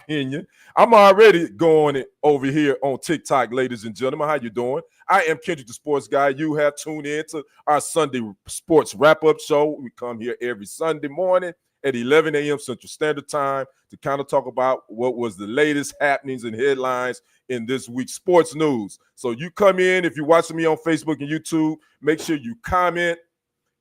opinion. I'm already going it over here on TikTok, ladies and gentlemen. How you doing? I am Kendrick, the sports guy. You have tuned in to our Sunday sports wrap-up show. We come here every Sunday morning at 11 a.m. Central Standard Time to kind of talk about what was the latest happenings and headlines in this week's sports news. So you come in, if you're watching me on Facebook and YouTube, make sure you comment,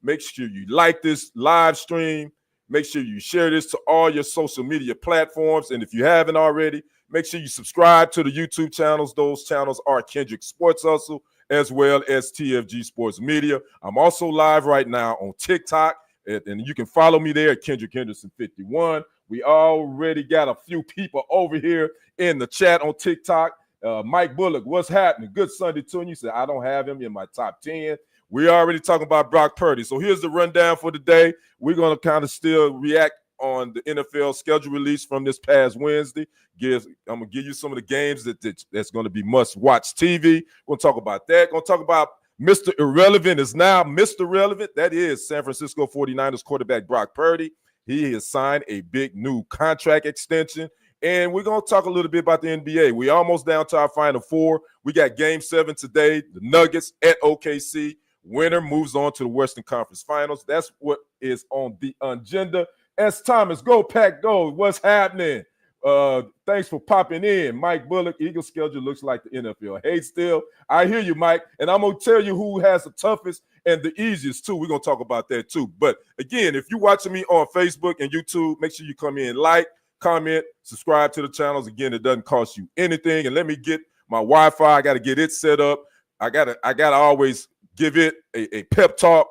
make sure you like this live stream, make sure you share this to all your social media platforms. And if you haven't already, make sure you subscribe to the YouTube channels. Those channels are Kendrick Sports Hustle as well as TFG Sports Media. I'm also live right now on TikTok, and you can follow me there at Kendrick Henderson 51. We already got a few people over here in the chat on TikTok. Mike Bullock, what's happening? Good Sunday to you. Said, I don't have him in my top 10. We already talking about Brock Purdy. So here's the rundown for the day. We're going to kind of still react on the NFL schedule release from this past Wednesday. I'm going to give you some of the games that's going to be must-watch TV. We're going to talk about that. Going to talk about Mr. Irrelevant is now Mr. Relevant. That is San Francisco 49ers quarterback Brock Purdy. He has signed a big new contract extension. And we're going to talk a little bit about the NBA. We're almost down to our Final Four. We got Game 7 today, the Nuggets at OKC. Winner moves on to the Western Conference Finals. That's what is on the agenda. S. Thomas, go Pack Go. What's happening? Thanks for popping in. Mike Bullock, Eagles schedule looks like the NFL. Hey, still, I hear you, Mike. And I'm going to tell you who has the toughest and the easiest, too. We're going to talk about that, too. But, again, if you're watching me on Facebook and YouTube, make sure you come in, like, comment, subscribe to the channels. Again, it doesn't cost you anything. And let me get my Wi-Fi. I got to get it set up. I gotta always give it a pep talk.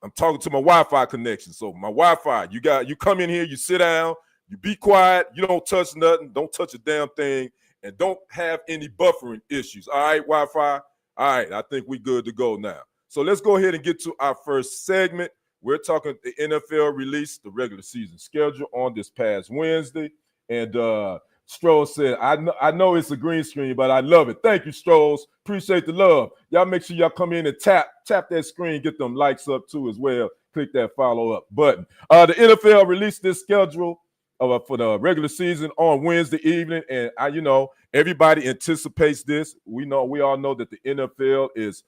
I'm talking to my Wi-Fi connection. So my Wi-Fi, you come in here, you sit down, you be quiet, you don't touch nothing, don't touch a damn thing, and don't have any buffering issues. All right, Wi-Fi? All right, I think we good to go now. So let's go ahead and get to our first segment. We're talking the NFL released the regular season schedule on this past Wednesday. And Stroll said, I know it's a green screen, but I love it. Thank you, Strolls. Appreciate the love. Y'all make sure y'all come in and tap that screen, get them likes up too as well. Click that follow up button. The NFL released this schedule for the regular season on Wednesday evening, and everybody anticipates this. We all know that the NFL is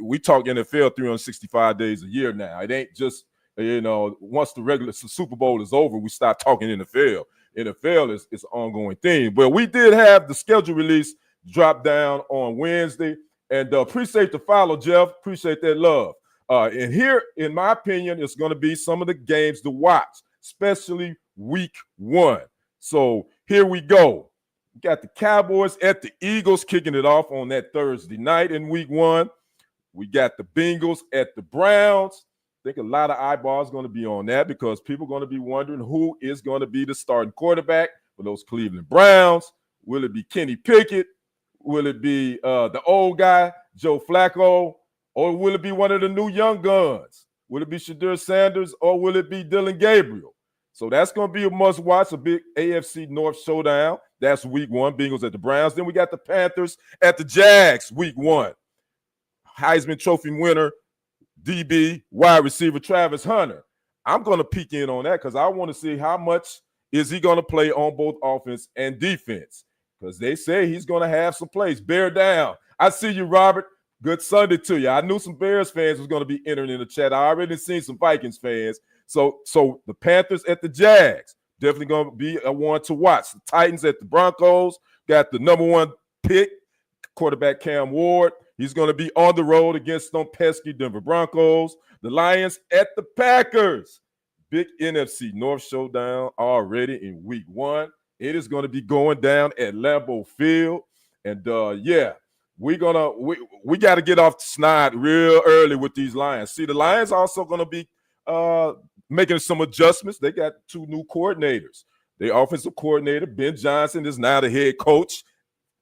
we talk NFL 365 days a year now. It ain't just once the regular Super Bowl is over, we start talking NFL. NFL is an ongoing thing. But we did have the schedule release drop down on Wednesday, and appreciate the follow, Jeff. Appreciate that love. And here, in my opinion, it's going to be some of the games to watch, especially week 1. So here we go. We got the Cowboys at the Eagles kicking it off on that Thursday night in week 1. We got the Bengals at the Browns. I think a lot of eyeballs going to be on that because people are going to be wondering who is going to be the starting quarterback for those Cleveland Browns. Will it be Kenny Pickett? Will it be the old guy, Joe Flacco? Or will it be one of the new young guns? Will it be Shadur Sanders or will it be Dylan Gabriel? So that's going to be a must-watch, a big AFC North showdown. That's week 1, Bengals at the Browns. Then we got the Panthers at the Jags, week 1. Heisman Trophy winner, DB, wide receiver Travis Hunter. I'm going to peek in on that because I want to see how much is he going to play on both offense and defense because they say he's going to have some plays. Bear down. I see you, Robert. Good Sunday to you. I knew some Bears fans was going to be entering in the chat. I already seen some Vikings fans. So the Panthers at the Jags, definitely going to be a one to watch. The Titans at the Broncos, got the number 1 pick, quarterback Cam Ward. He's going to be on the road against them pesky Denver Broncos. The Lions at the Packers. Big NFC North showdown already in week 1. It is going to be going down at Lambeau Field. And, we got to get off the snide real early with these Lions. See, the Lions also going to be making some adjustments. They got 2 new coordinators. The offensive coordinator, Ben Johnson, is now the head coach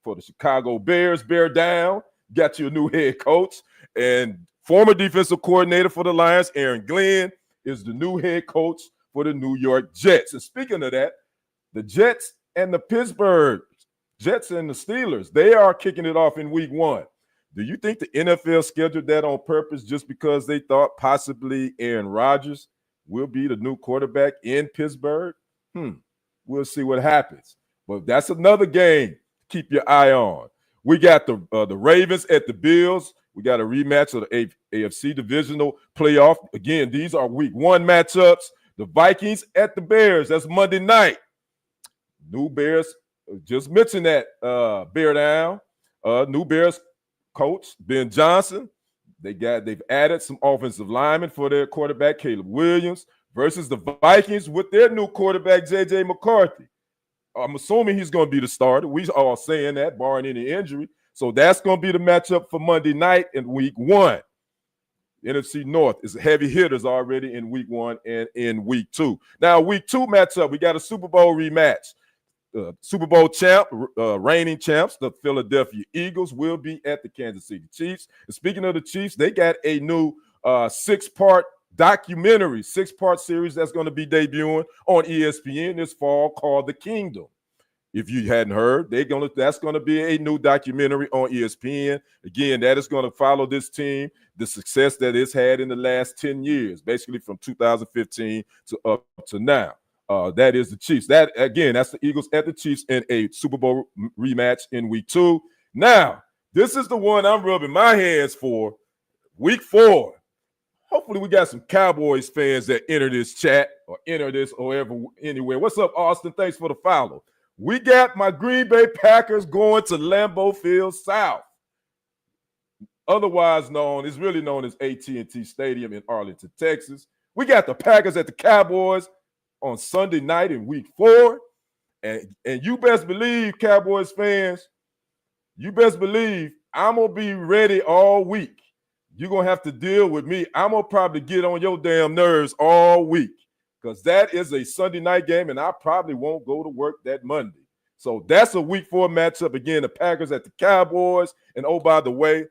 for the Chicago Bears. Bear down. Got you a new head coach. And former defensive coordinator for the Lions, Aaron Glenn, is the new head coach for the New York Jets. And speaking of that, the Jets and the Pittsburgh Jets and the Steelers, they are kicking it off in week 1. Do you think the NFL scheduled that on purpose just because they thought possibly Aaron Rodgers will be the new quarterback in Pittsburgh? We'll see what happens. But that's another game to keep your eye on. We got the Ravens at the Bills. We got a rematch of the AFC divisional playoff. Again, these are week 1 matchups. The Vikings at the Bears. That's Monday night. New Bears, just mentioned that Bear Down. New Bears coach, Ben Johnson. They've added some offensive linemen for their quarterback, Caleb Williams, versus the Vikings with their new quarterback, J.J. McCarthy. I'm assuming he's going to be the starter. We are saying that, barring any injury. So that's going to be the matchup for Monday night in week 1. NFC North is heavy hitters already in week 1 and in week 2. Now, week 2 matchup, we got a Super Bowl rematch. Super Bowl champ, reigning champs, the Philadelphia Eagles will be at the Kansas City Chiefs. And speaking of the Chiefs, they got a new 6-part documentary, 6-part series that's going to be debuting on ESPN this fall called The Kingdom. If you hadn't heard, that's going to be a new documentary on ESPN. Again, that is going to follow this team, the success that it's had in the last 10 years, basically from 2015 to up to now. That is the Chiefs. That's the Eagles at the Chiefs in a Super Bowl rematch in week 2. Now, this is the one I'm rubbing my hands for, week 4. Hopefully we got some Cowboys fans that enter this chat or enter this or anywhere. What's up, Austin? Thanks for the follow. We got my Green Bay Packers going to Lambeau Field South. Otherwise known, it's really known as AT&T Stadium in Arlington, Texas. We got the Packers at the Cowboys on Sunday night in week 4. And you best believe, Cowboys fans, you best believe I'm going to be ready all week. You're going to have to deal with me. I'm going to probably get on your damn nerves all week because that is a Sunday night game, and I probably won't go to work that Monday. So that's a week 4 matchup. Again, the Packers at the Cowboys. And, oh, by the way,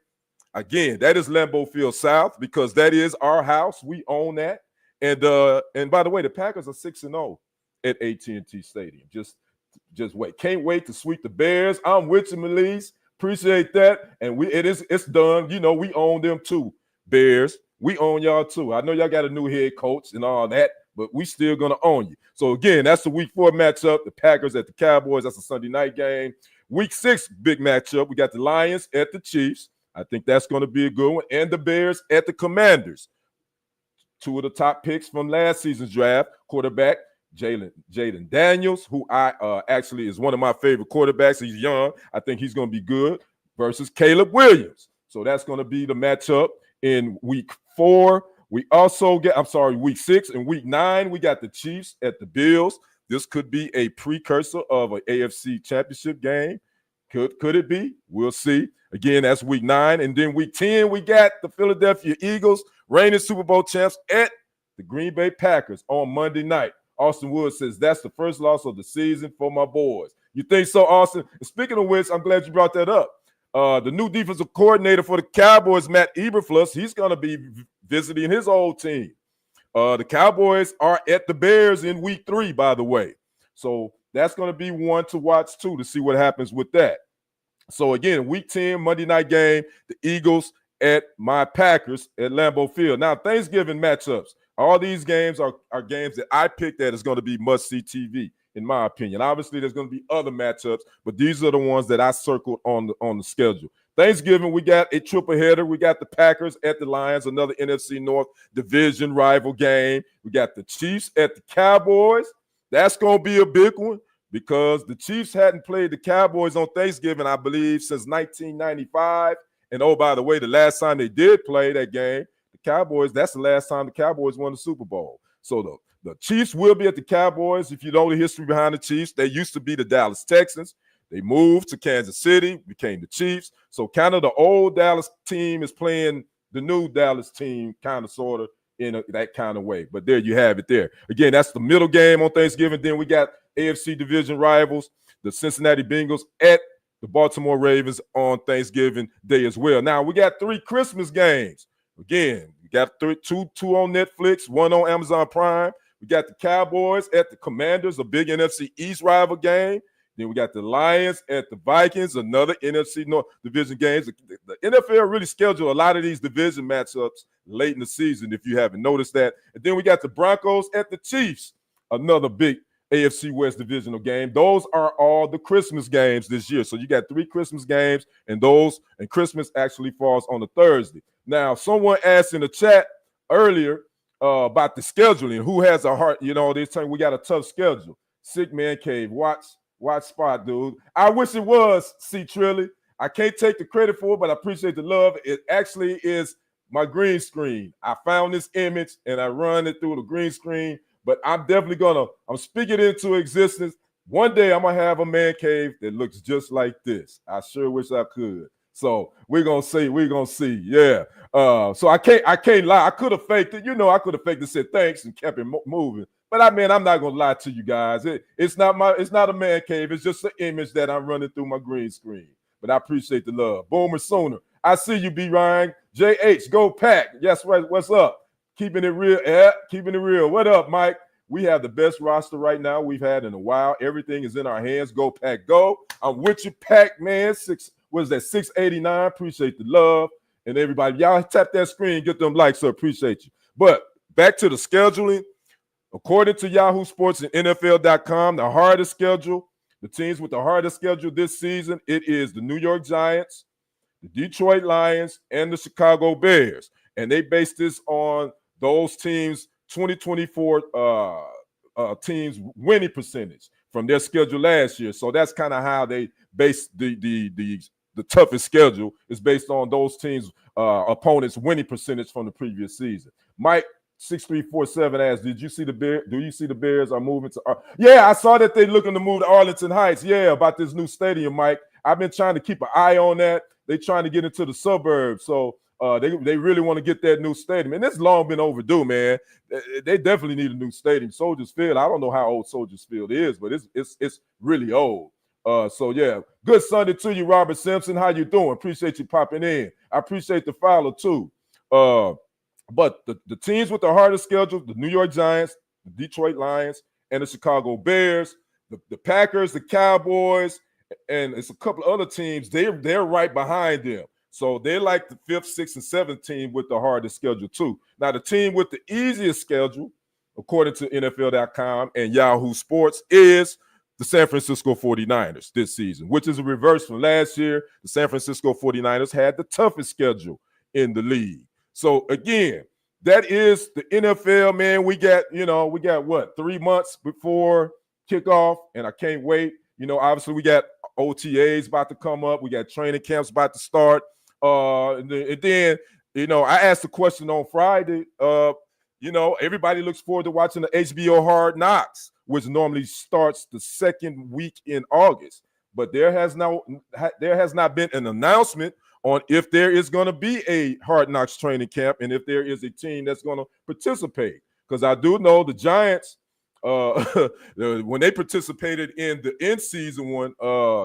again, that is Lambeau Field South because that is our house. We own that. And by the way, the Packers are 6-0 at AT&T Stadium. Just wait. Can't wait to sweep the Bears. I'm with you, Melise. Appreciate that. And it's done. You know, we own them too, Bears. We own y'all too. I know y'all got a new head coach and all that, but we still going to own you. So, again, that's the week 4 matchup. The Packers at the Cowboys. That's a Sunday night game. Week 6 big matchup. We got the Lions at the Chiefs. I think that's going to be a good one. And the Bears at the Commanders. 2 of the top picks from last season's draft, quarterback Jaden Daniels, who I actually is one of my favorite quarterbacks. He's young. I think he's going to be good, versus Caleb Williams. So that's going to be the matchup in week 4. We also week 6 and week 9, we got the Chiefs at the Bills. This could be a precursor of an AFC championship game. Could it be? We'll see. Again, that's week 9. And then week 10, we got the Philadelphia Eagles, reigning Super Bowl champs, at the Green Bay Packers on Monday night. Austin Wood says that's the first loss of the season for my boys. You think so, Austin? And speaking of which, I'm glad you brought that up. The new defensive coordinator for the Cowboys, Matt Eberflus, he's going to be visiting his old team. The Cowboys are at the Bears in week 3, by the way. So that's going to be one to watch, too, to see what happens with that. So, again, week 10, Monday night game, the Eagles at my Packers at Lambeau Field. Now, Thanksgiving matchups. All these games are games that I picked that is going to be must-see TV, in my opinion. Obviously, there's going to be other matchups, but these are the ones that I circled on the schedule. Thanksgiving, we got a triple header. We got the Packers at the Lions, another NFC North division rival game. We got the Chiefs at the Cowboys. That's going to be a big one because the Chiefs hadn't played the Cowboys on Thanksgiving, I believe, since 1995. And, oh, by the way, the last time they did play that game, the Cowboys, that's the last time the Cowboys won the Super Bowl. So the Chiefs will be at the Cowboys. If you know the history behind the Chiefs, they used to be the Dallas Texans. They moved to Kansas City, became the Chiefs. So kind of the old Dallas team is playing the new Dallas team kind of sort of in that kind of way. But there you have it there. Again, that's the middle game on Thanksgiving. Then we got AFC division rivals, the Cincinnati Bengals at the Baltimore Ravens on Thanksgiving Day as well. Now, we got 3 Christmas games. Again, we got two on Netflix, 1 on Amazon Prime. We got the Cowboys at the Commanders, a big NFC East rival game. Then we got the Lions at the Vikings, another NFC North division games. The NFL really scheduled a lot of these division matchups late in the season, if you haven't noticed that. And then we got the Broncos at the Chiefs, another big AFC West divisional game. Those are all the Christmas games this year. So you got 3 Christmas games, and Christmas actually falls on a Thursday. Now, someone asked in the chat earlier about the scheduling. Who has a heart? They're saying we got a tough schedule. Sick Man Cave. Watch spot, dude. I wish it was C. Trilly. I can't take the credit for it, but I appreciate the love. It actually is my green screen. I found this image and I run it through the green screen, but I'm definitely I'm speaking it into existence. One day I'm gonna have a man cave that looks just like this. I sure wish I could. So we're gonna see. Yeah. So I can't lie. I could have faked it. I could have faked it, said thanks, and kept it moving. But I'm not gonna lie to you guys. It's not a man cave. It's just an image that I'm running through my green screen. But I appreciate the love. Boomer Sooner. I see you, B. Ryan. JH, go Pack. Yes, what's up? Keeping it real. Yeah, keeping it real. What up, Mike? We have the best roster right now we've had in a while. Everything is in our hands. Go Pack, go. I'm with you, Pack, man. 689. Appreciate the love. And everybody, y'all tap that screen, get them likes, so appreciate you. But back to the scheduling. According to Yahoo Sports and NFL.com, the hardest schedule, the teams with the hardest schedule this season, it is the New York Giants, the Detroit Lions, and the Chicago Bears. And they base this on those teams' 2024 teams' winning percentage from their schedule last year. So that's kind of how they base the toughest schedule is based on those teams' opponents' winning percentage from the previous season. Mike 6347 asks, do you see the Bears are moving to yeah, I saw that they're looking to move to Arlington Heights. Yeah, about this new stadium, Mike. I've been trying to keep an eye on that. They're trying to get into the suburbs. So they really want to get that new stadium. And it's long been overdue, man. They definitely need a new stadium. Soldiers Field, I don't know how old Soldiers Field is, but it's really old. So yeah, good Sunday to you, Robert Simpson. How you doing? Appreciate you popping in. I appreciate the follow too. But the teams with the hardest schedule, the New York Giants, the Detroit Lions, and the Chicago Bears, the Packers, the Cowboys, and it's a couple of other teams, they're right behind them. So they're like the 5th, 6th, and 7th team with the hardest schedule too. Now, the team with the easiest schedule, according to NFL.com and Yahoo Sports, is the San Francisco 49ers this season, which is a reverse from last year. The San Francisco 49ers had the toughest schedule in the league. So again, that is the NFL, man. We got what, 3 months before kickoff, and I can't wait. Obviously we got OTAs about to come up. We got training camps about to start. And then, I asked the question on Friday. Everybody looks forward to watching the HBO Hard Knocks, which normally starts the 2nd week in August. But there has not been an announcement on if there is going to be a Hard Knocks training camp and if there is a team that's going to participate. Because I do know the Giants, when they participated in the in-season one,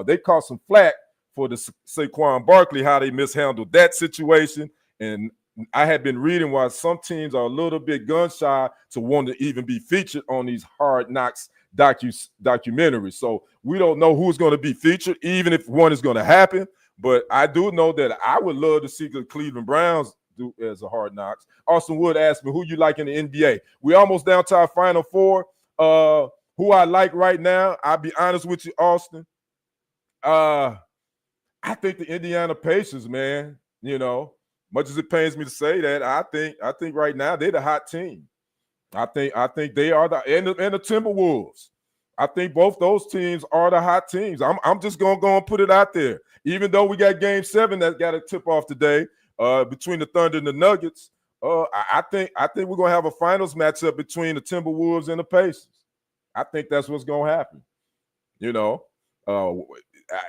they caught some flack for the Saquon Barkley, how they mishandled that situation. And I had been reading why some teams are a little bit gun-shy to want to even be featured on these Hard Knocks documentaries. So we don't know who's going to be featured, even if one is going to happen. But I do know that I would love to see the Cleveland Browns do as a Hard Knocks. Austin Wood asked me, who you like in the NBA? We almost down to our Final Four. Who I like right now, I'll be honest with you, Austin. I think the Indiana Pacers, man, much as it pains me to say that, I think right now they're the hot team. I think they are and the Timberwolves. I think both those teams are the hot teams. I'm just gonna go and put it out there. Even though we got Game 7 that got a tip off today between the Thunder and the Nuggets, I think we're gonna have a finals matchup between the Timberwolves and the Pacers. I think that's what's gonna happen.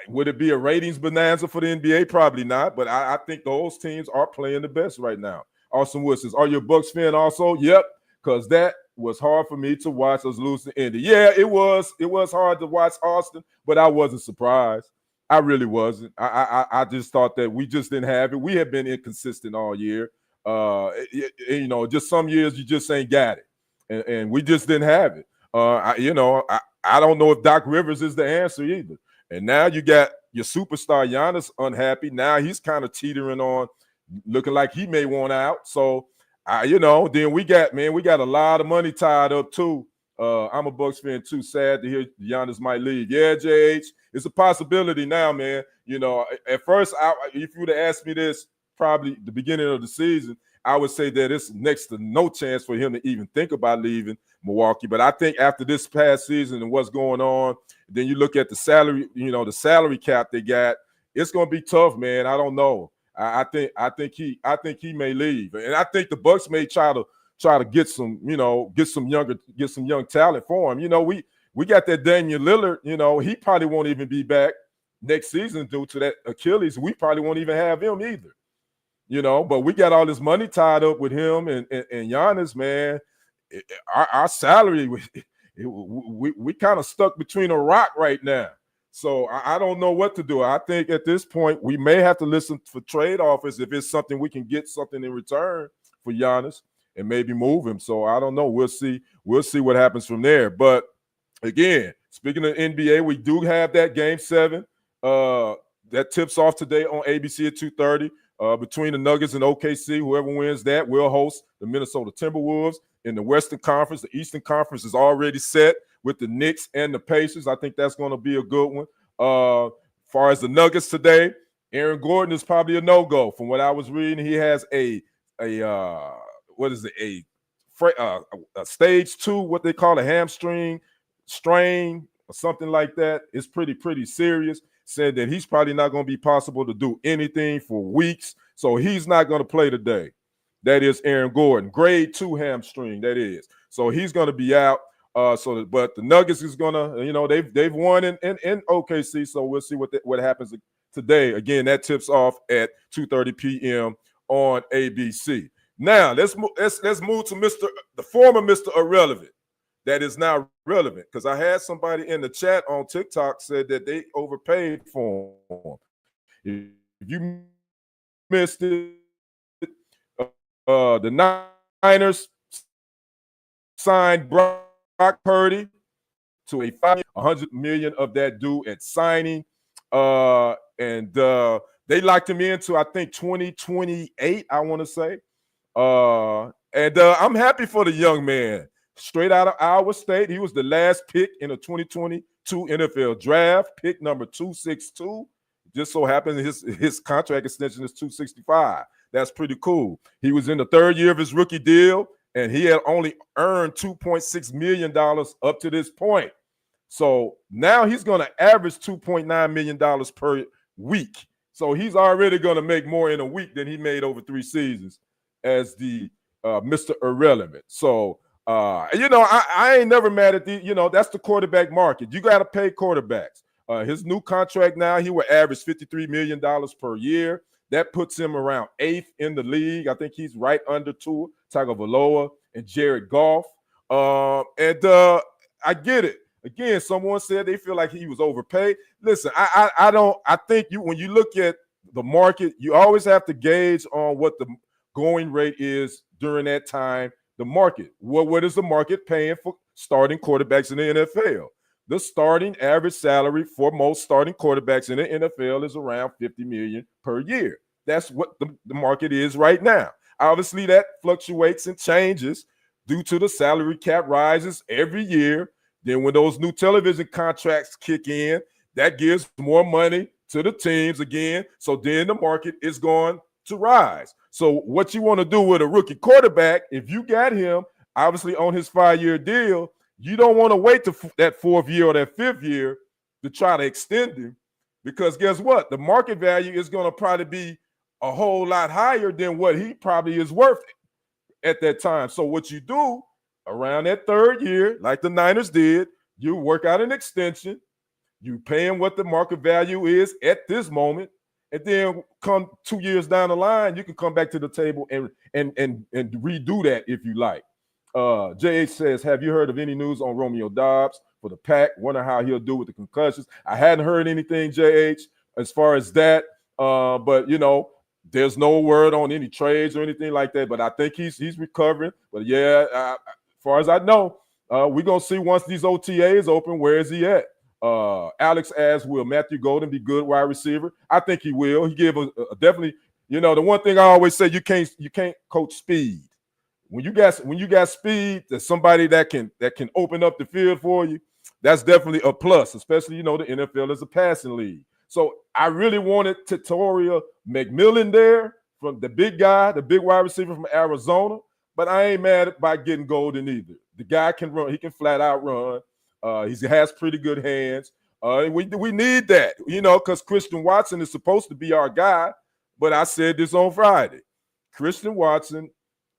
Would it be a ratings bonanza for the NBA? Probably not, but I think those teams are playing the best right now. Austin Wood says, are you a Bucks fan also? Yep, because that was hard for me to watch us lose to Indy. Yeah, it was hard to watch, Austin, but I wasn't surprised. I really wasn't. I just thought that we just didn't have it. We have been inconsistent all year. Just some years you just ain't got it, and we just didn't have it. I don't know if Doc Rivers is the answer either. And now you got your superstar Giannis unhappy. Now he's kind of teetering on, looking like he may want out. So, then we got a lot of money tied up too I'm a Bucks fan too. Sad to hear Giannis might leave. Yeah, JH, it's a possibility now, man. You know, at first, if you would have asked me this probably the beginning of the season, I would say that it's next to no chance for him to even think about leaving Milwaukee. But I think after this past season and what's going on, then you look at the salary, the salary cap they got. It's going to be tough, man. I don't know. I think he may leave, and I think the Bucks may try to get some young talent for him. We got that Damian Lillard. He probably won't even be back next season due to that Achilles. We probably won't even have him either. But we got all this money tied up with him and Giannis, man. Our salary, we kind of stuck between a rock right now. So I don't know what to do. I think at this point we may have to listen for trade offers if it's something we can get something in return for Giannis and maybe move him. So I don't know. We'll see. We'll see what happens from there. But again, speaking of NBA, we do have that Game 7 that tips off today on ABC at 2:30 between the Nuggets and OKC. Whoever wins that will host the Minnesota Timberwolves in the Western Conference. The Eastern Conference is already set with the Knicks and the Pacers. I think that's going to be a good one. As far as the Nuggets today, Aaron Gordon is probably a no-go. From what I was reading, he has a stage 2, what they call a hamstring strain or something like that. It's pretty serious. Said that he's probably not going to be possible to do anything for weeks. So he's not going to play today. That is Aaron Gordon, grade 2 hamstring, that is. So he's going to be out. But the Nuggets is gonna, they've won in OKC, so we'll see what happens today. Again, that tips off at 2:30 p.m. on ABC. Now let's move to the former Mr. Irrelevant that is now relevant, because I had somebody in the chat on TikTok said that they overpaid for him. If you missed it, the Niners signed Brock Purdy to a $100 million of that due at signing, and they locked him into I think 2028. I want to say, and I'm happy for the young man. Straight out of Iowa State, he was the last pick in the 2022 NFL Draft, pick number 262. Just so happens his contract extension is 265. That's pretty cool. He was in the third year of his rookie deal, and he had only earned $2.6 million up to this point. So now he's going to average $2.9 million per week. So he's already going to make more in a week than he made over 3 seasons as the Mr. Irrelevant. So, I ain't never mad at that's the quarterback market. You got to pay quarterbacks. His new contract now, he will average $53 million per year. That puts him around 8th in the league. I think he's right under Tua Tagovailoa and Jared Goff. I get it. Again, someone said they feel like he was overpaid. Listen, I don't. I think when you look at the market, you always have to gauge on what the going rate is during that time. The market. What is the market paying for starting quarterbacks in the NFL? The starting average salary for most starting quarterbacks in the NFL is around $50 million per year. That's what the market is right now. Obviously, that fluctuates and changes due to the salary cap rises every year. Then when those new television contracts kick in, that gives more money to the teams again. So then the market is going to rise. So what you want to do with a rookie quarterback, if you got him, obviously on his 5-year deal, you don't want to wait to that 4th year or that 5th year to try to extend him, because guess what? The market value is going to probably be a whole lot higher than what he probably is worth at that time. So what you do around that 3rd year, like the Niners did, you work out an extension, you pay him what the market value is at this moment, and then come 2 years down the line, you can come back to the table and redo that if you like. JH says, have you heard of any news on Romeo Doubs for the Pack? Wonder how he'll do with the concussions. I hadn't heard anything, JH, as far as that. But, there's no word on any trades or anything like that. But I think he's recovering. But, yeah, as far as I know, we're going to see once these OTAs open, where is he at? Alex asks, will Matthew Golden be good wide receiver? I think he will. He gave a definitely, the one thing I always say, you can't coach speed. when you got speed, there's somebody that can open up the field for you. That's definitely a plus, especially, the NFL is a passing league. So I really wanted Tutorial McMillan there, from the big guy, the big wide receiver from Arizona. But I ain't mad by getting Golden either. The guy can run. He can flat out run. He has pretty good hands. We need that, because Christian Watson is supposed to be our guy. But I said this on Friday. Christian Watson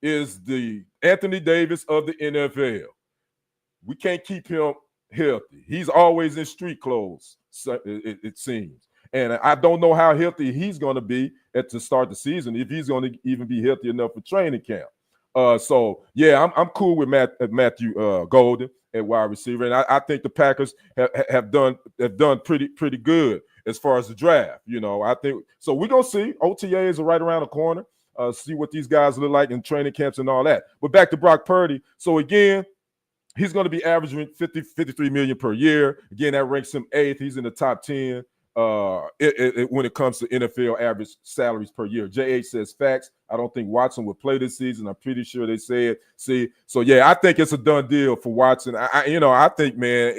is the Anthony Davis of the NFL. We can't keep him healthy. He's always in street clothes, it seems. And I don't know how healthy he's going to be to start the season, if he's going to even be healthy enough for training camp. So yeah, I'm cool with Matthew Golden at wide receiver, and I think the Packers have done pretty good as far as the draft. I think so. We're gonna see. OTAs are right around the corner. See what these guys look like in training camps and all that. But back to Brock Purdy. So again, he's going to be averaging 53 million per year. Again, that ranks him 8th. He's in the top 10 when it comes to NFL average salaries per year. JH says facts. I don't think Watson will play this season. I'm pretty sure they said. See, so yeah, I think it's a done deal for Watson. I think, man,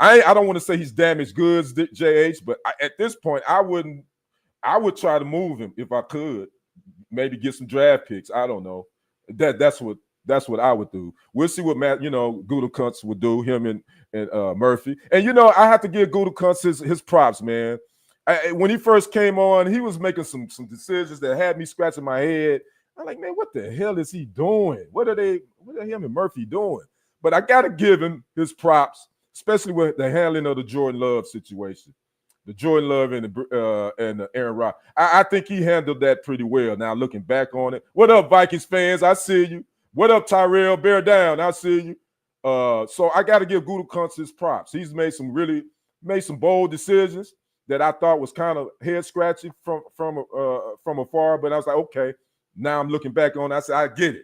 I don't want to say he's damaged goods, JH, but at this point, I would try to move him if I could. Maybe get some draft picks. I don't know. That's what I would do. We'll see what Matt, Gutekunst would do, him and Murphy. And, I have to give Gutekunst his props, man. When he first came on, he was making some decisions that had me scratching my head. I'm like, man, what the hell is he doing? What are him and Murphy doing? But I got to give him his props, especially with the handling of the Jordan Love situation. The Jordan Love and the Aaron Rodgers. I think he handled that pretty well. Now, looking back on it. What up, Vikings fans? I see you. What up, Tyrell? Bear down. I see you. So I got to give Gutekunst his props. He's made some bold decisions that I thought was kind of head scratching from afar. But I was like, okay. Now I'm looking back on it. I said, I get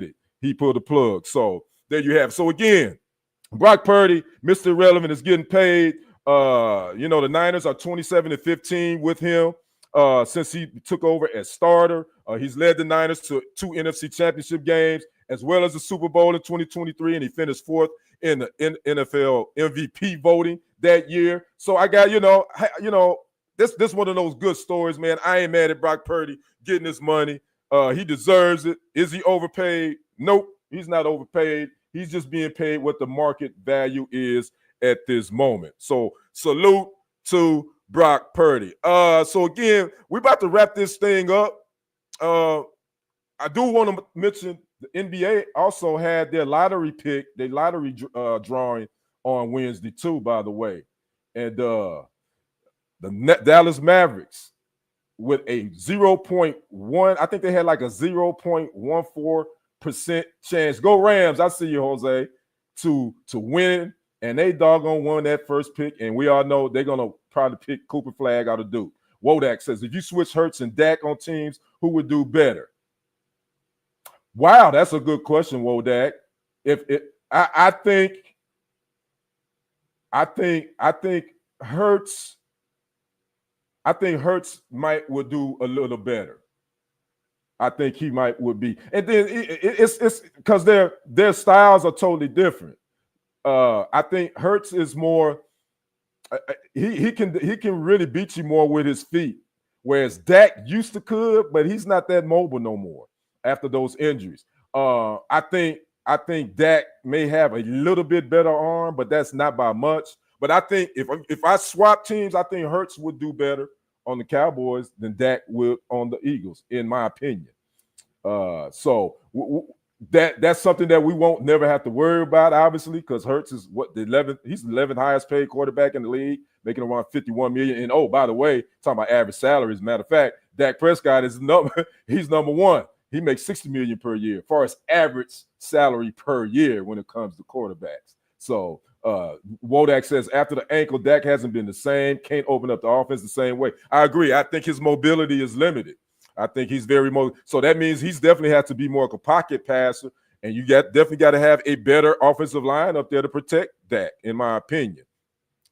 it. He pulled the plug. So there you have it. So again, Brock Purdy, Mr. Irrelevant, is getting paid. The Niners are 27-15 with him since he took over as starter. He's led the Niners to 2 NFC championship games, as well as the Super Bowl in 2023, and he finished 4th in the NFL MVP voting that year. So I got, this one of those good stories, man. I ain't mad at Brock Purdy getting his money. He deserves it. Is he overpaid? Nope, he's not overpaid. He's just being paid what the market value is at this moment. So salute to Brock Purdy. So again, we're about to wrap this thing up. I do want to mention the NBA also had their lottery drawing on Wednesday too, by the way. And the Dallas Mavericks with a 0.1, I think they had like a 0.14% chance. Go Rams, I see you, Jose, to win. And they doggone won that first pick, and we all know they're going to probably pick Cooper Flag out of Duke. Wodak says, if you switch Hurts and Dak on teams, who would do better? Wow, that's a good question, Wodak. I think Hurts would do a little better. I think he would be. And then it's because their styles are totally different. I think Hurts is more. He can really beat you more with his feet, whereas Dak used to could, but he's not that mobile no more after those injuries. I think Dak may have a little bit better arm, but that's not by much. But I think if I swap teams, I think Hurts would do better on the Cowboys than Dak would on the Eagles, in my opinion. That's something that we won't never have to worry about, obviously, because Hurts is he's the 11th highest paid quarterback in the league, making around $51 million. And oh, by the way, talking about average salary, as a matter of fact, Dak Prescott is he's number one. He makes $60 million per year, as far as average salary per year when it comes to quarterbacks. So Wodak says after the ankle, Dak hasn't been the same, can't open up the offense the same way. I agree. I think his mobility is limited. I think he's very mobile. So that means he's definitely has to be more of a pocket passer, and you definitely got to have a better offensive line up there to protect Dak, in my opinion.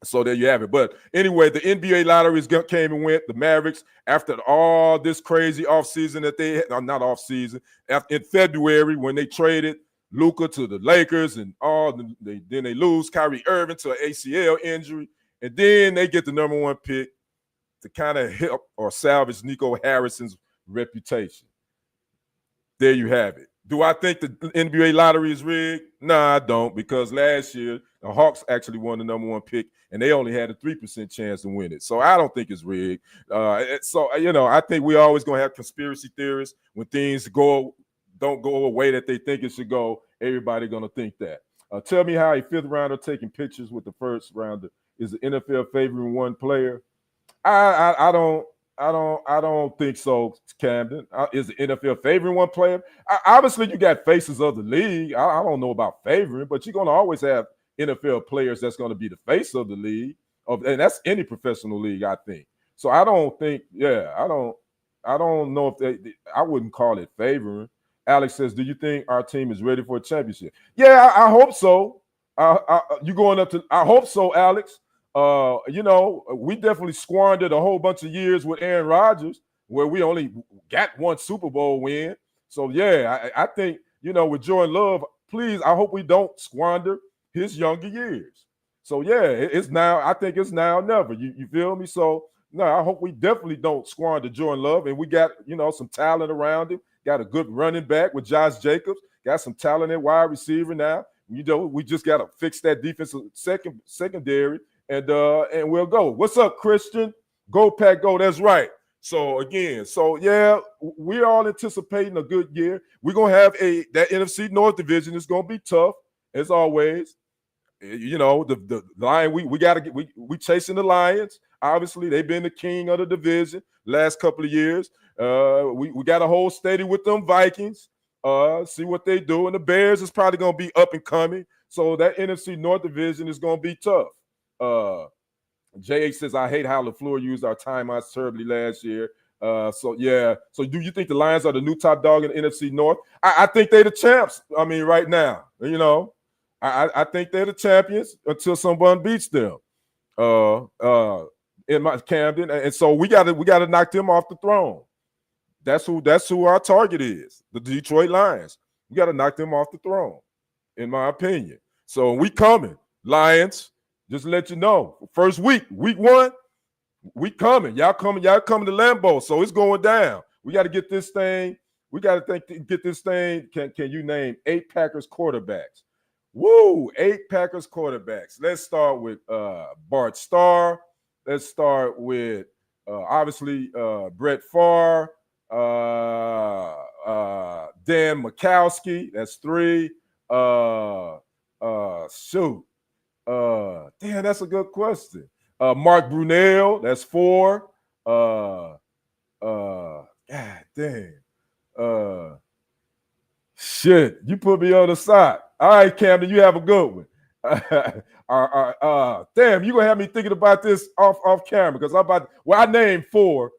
So there you have it. But anyway, the NBA lotteries came and went. The Mavericks, after all this crazy offseason that they had, not offseason, in February when they traded Luka to the Lakers and then they lose Kyrie Irving to an ACL injury. And then they get the number one pick to kind of help or salvage Nico Harrison's reputation. There you have it. Do I think the NBA lottery is rigged? Nah, I don't, because last year the Hawks actually won the number one pick, and they only had a 3% chance to win it. So I don't think it's rigged. I think we're always going to have conspiracy theorists. When things don't go a way that they think it should go, everybody going to think that. Tell me how a fifth rounder taking pictures with the first rounder is the NFL favoring one player. I don't think so, Camden. Is the NFL favoring one player? Obviously, you got faces of the league. I don't know about favoring, but you're going to always have NFL players that's going to be the face of the league, and that's any professional league, I think. So I don't think, I don't know if I wouldn't call it favoring. Alex says, do you think our team is ready for a championship? Yeah, I hope so. You going up to? I hope so, Alex. We definitely squandered a whole bunch of years with Aaron Rodgers where we only got one Super Bowl win. So, yeah, I think, with Jordan Love, please, I hope we don't squander his younger years. So, yeah, it's now. I think it's now or never. You feel me? So, no, I hope we definitely don't squander Jordan Love. And we got, some talent around him. Got a good running back with Josh Jacobs. Got some talent at wide receiver now. We just got to fix that defensive secondary. And we'll go. What's up, Christian? Go Pack Go. That's right. So again, we're all anticipating a good year. We're gonna have that NFC North division is gonna be tough as always. The Lion. We chasing the Lions. Obviously, they've been the king of the division last couple of years. We got to hold steady with them Vikings. See what they do, and the Bears is probably gonna be up and coming. So that NFC North division is gonna be tough. JH says, I hate how LaFleur used our timeouts terribly last year. So do you think the Lions are the new top dog in the NFC North? I think they're the champs. I mean, right now, I think they're the champions until someone beats them. In my Camden, and so we gotta knock them off the throne. That's who our target is. The Detroit Lions. We gotta knock them off the throne, in my opinion. So we coming, Lions. Just to let you know, first week 1, we coming. Y'all coming to Lambeau. So it's going down. We got to get this thing. We got to get this thing. Can you name 8 Packers quarterbacks? Woo, 8 Packers quarterbacks. Let's start with Bart Starr. Let's start with obviously Brett Favre, Dan Majkowski. That's 3. Damn, that's a good question. Mark Brunell, that's 4. God damn. Shit, you put me on the side. All right, Camden, you have a good one. Damn, you're gonna have me thinking about this off camera because I named 4.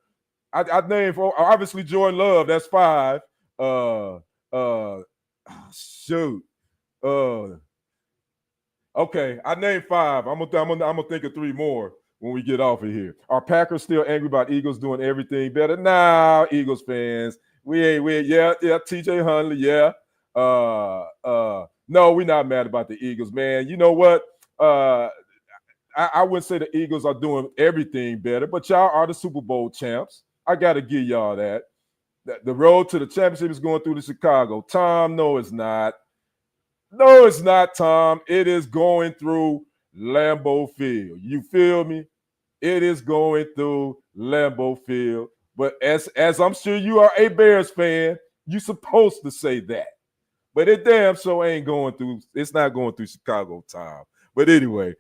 I named 4. Obviously, Jordan Love, that's 5. Okay, I named 5. I'm gonna think of 3 more when we get off of here. Are Packers still angry about Eagles doing everything better? Nah, Eagles fans. We ain't. TJ Huntley, yeah. No, we're not mad about the Eagles, man. You know what? I wouldn't say the Eagles are doing everything better, but y'all are the Super Bowl champs. I gotta give y'all that. The road to the championship is going through the Chicago. Tom, no, it's not. No, it's not, Tom. It is going through Lambeau Field. You feel me? It is going through Lambeau Field. But as I'm sure you are a Bears fan, you're supposed to say that. But it damn sure ain't going through. It's not going through Chicago, Tom. But anyway,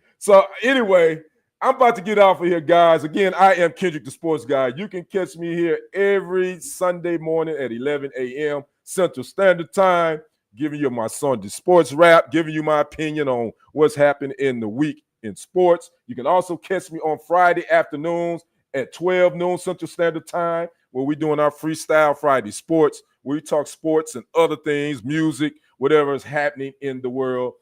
I'm about to get off of here, guys. Again, I am Kendrick, the sports guy. You can catch me here every Sunday morning at 11 a.m. Central Standard Time, giving you my Sunday sports wrap, giving you my opinion on what's happened in the week in sports. You can also catch me on Friday afternoons at 12 noon Central Standard Time, where we're doing our Freestyle Friday Sports, where we talk sports and other things, music, whatever is happening in the world.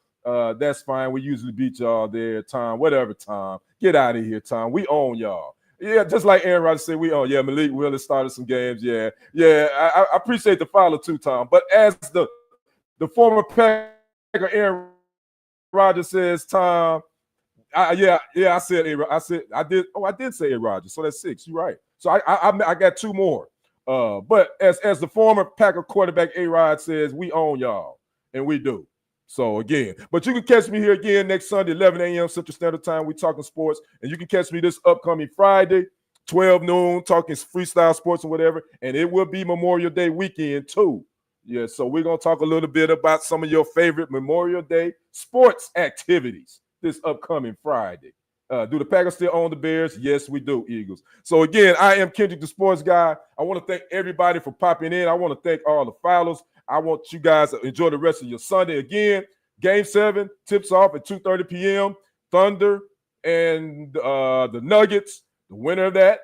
That's fine. We usually beat y'all there, Tom. Whatever, Tom. Get out of here, Tom. We own y'all. Yeah, just like Aaron Rodgers said, we own. Yeah, Malik Willis started some games. Yeah. I appreciate the follow too, Tom. But as the former Packer Aaron Rodgers says, Tom, I said I did say A Rodgers. So that's 6. You're right. So I got 2 more. But as the former Packer quarterback A Rod says, we own y'all, and we do. So again, but you can catch me here again next Sunday, 11 a.m. Central Standard Time. We talking sports, and you can catch me this upcoming Friday, 12 noon, talking freestyle sports and whatever. And it will be Memorial Day weekend too. Yeah, so we're gonna talk a little bit about some of your favorite Memorial Day sports activities this upcoming Friday. Do the Packers still own the Bears? Yes, we do, Eagles. So again, I am Kendrick, the sports guy. I want to thank everybody for popping in. I want to thank all the followers. I want you guys to enjoy the rest of your Sunday. Again, Game 7 tips off at 2:30 p.m. Thunder and the Nuggets. The winner of that,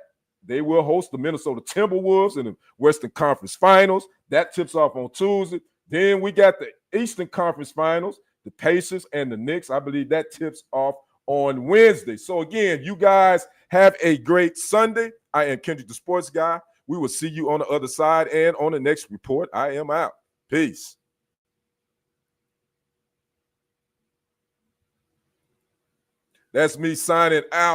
they will host the Minnesota Timberwolves in the Western Conference Finals. That tips off on Tuesday. Then we got the Eastern Conference Finals, the Pacers and the Knicks. I believe that tips off on Wednesday. So again, you guys have a great Sunday. I am Kendrick, the sports guy. We will see you on the other side and on the next report. I am out. Peace. That's me signing out.